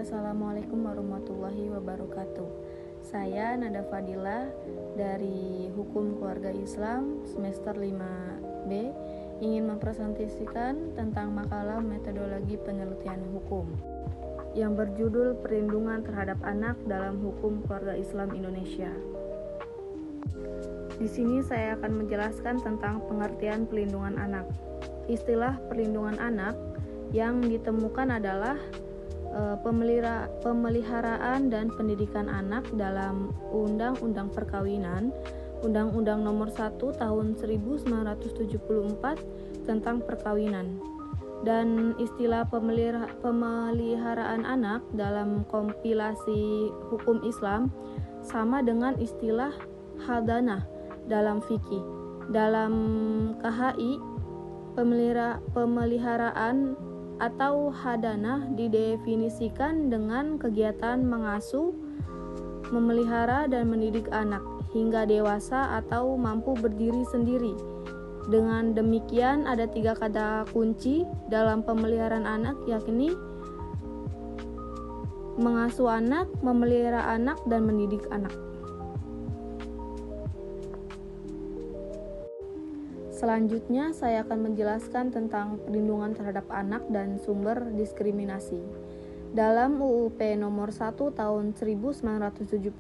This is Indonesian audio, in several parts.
Assalamualaikum warahmatullahi wabarakatuh. Saya Nada Fadila dari Hukum Keluarga Islam semester 5B ingin mempresentasikan tentang makalah metodologi penelitian hukum yang berjudul Perlindungan Terhadap Anak dalam Hukum Keluarga Islam Indonesia. Di sini saya akan menjelaskan tentang pengertian pelindungan anak. Istilah perlindungan anak yang ditemukan adalah pemeliharaan dan pendidikan anak dalam Undang-Undang Perkawinan, Undang-Undang Nomor 1 Tahun 1974 tentang perkawinan. Dan istilah pemeliharaan anak dalam kompilasi hukum Islam sama dengan istilah hadanah dalam fikih. Dalam KHI, pemeliharaan atau hadanah didefinisikan dengan kegiatan mengasuh, memelihara dan mendidik anak hingga dewasa atau mampu berdiri sendiri. Dengan demikian ada 3 kata kunci dalam pemeliharaan anak, yakni mengasuh anak, memelihara anak, dan mendidik anak. Selanjutnya, saya akan menjelaskan tentang perlindungan terhadap anak dan sumber diskriminasi. Dalam UUP Nomor 1 Tahun 1974,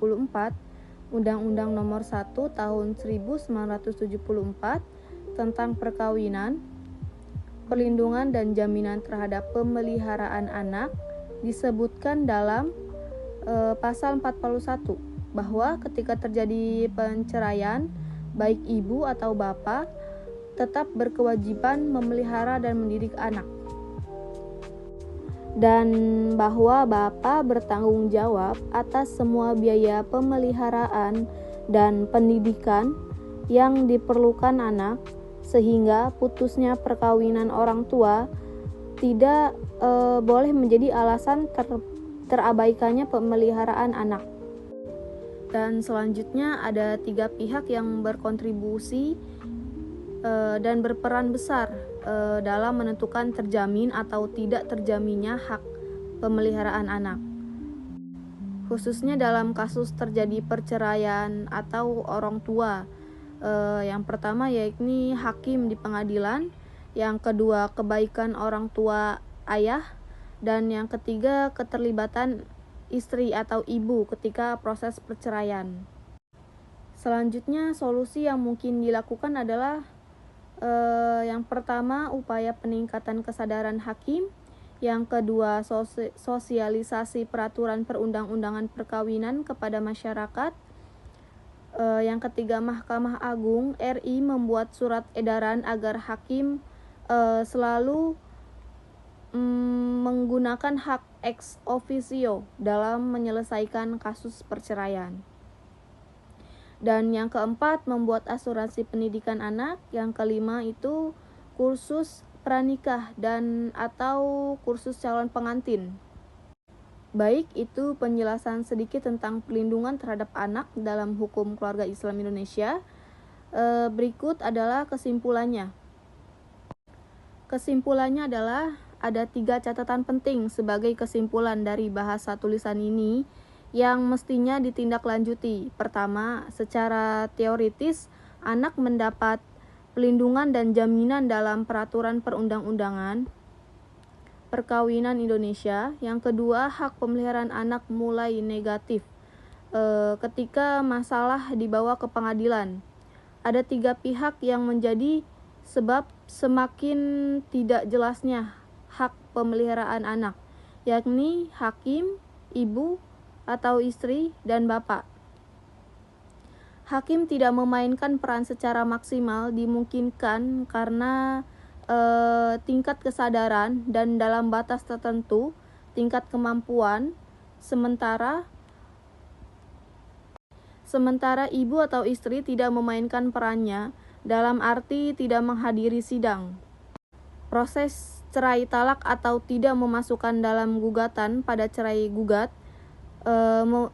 Undang-Undang Nomor 1 Tahun 1974 tentang perkawinan, perlindungan dan jaminan terhadap pemeliharaan anak disebutkan dalam pasal 41 bahwa ketika terjadi perceraian, baik ibu atau bapak tetap berkewajiban memelihara dan mendidik anak, dan bahwa bapak bertanggung jawab atas semua biaya pemeliharaan dan pendidikan yang diperlukan anak, sehingga putusnya perkawinan orang tua tidak boleh menjadi alasan terabaikannya pemeliharaan anak. Dan selanjutnya ada 3 pihak yang berkontribusi dan berperan besar dalam menentukan terjamin atau tidak terjaminnya hak pemeliharaan anak, khususnya dalam kasus terjadi perceraian atau orang tua. Yang pertama yakni hakim di pengadilan, yang kedua kebaikan orang tua ayah, dan yang ketiga keterlibatan istri atau ibu ketika proses perceraian. Selanjutnya solusi yang mungkin dilakukan adalah yang pertama upaya peningkatan kesadaran hakim, yang kedua sosialisasi peraturan perundang-undangan perkawinan kepada masyarakat, yang ketiga Mahkamah Agung RI membuat surat edaran agar hakim selalu menggunakan hak ex officio dalam menyelesaikan kasus perceraian. Dan yang keempat, membuat asuransi pendidikan anak. Yang kelima itu kursus pranikah dan atau kursus calon pengantin. Baik, itu penjelasan sedikit tentang pelindungan terhadap anak dalam hukum keluarga Islam Indonesia. Berikut adalah kesimpulannya. Kesimpulannya adalah ada 3 catatan penting sebagai kesimpulan dari bahasa tulisan ini yang mestinya ditindaklanjuti. Pertama, secara teoritis, anak mendapat pelindungan dan jaminan dalam peraturan perundang-undangan perkawinan Indonesia. Yang kedua, hak pemeliharaan anak mulai negatif ketika masalah dibawa ke pengadilan. Ada 3 pihak yang menjadi sebab semakin tidak jelasnya hak pemeliharaan anak, yakni hakim, ibu atau istri, dan bapak. Hakim tidak memainkan peran secara maksimal dimungkinkan karena tingkat kesadaran dan dalam batas tertentu tingkat kemampuan, sementara ibu atau istri tidak memainkan perannya dalam arti tidak menghadiri sidang. Proses cerai talak atau tidak memasukkan dalam gugatan pada cerai gugat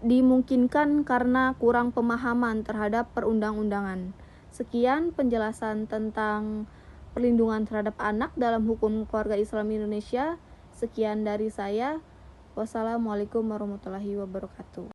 dimungkinkan karena kurang pemahaman terhadap perundang-undangan. Sekian penjelasan tentang perlindungan terhadap anak dalam hukum keluarga Islam Indonesia. Sekian dari saya. Wassalamualaikum warahmatullahi wabarakatuh.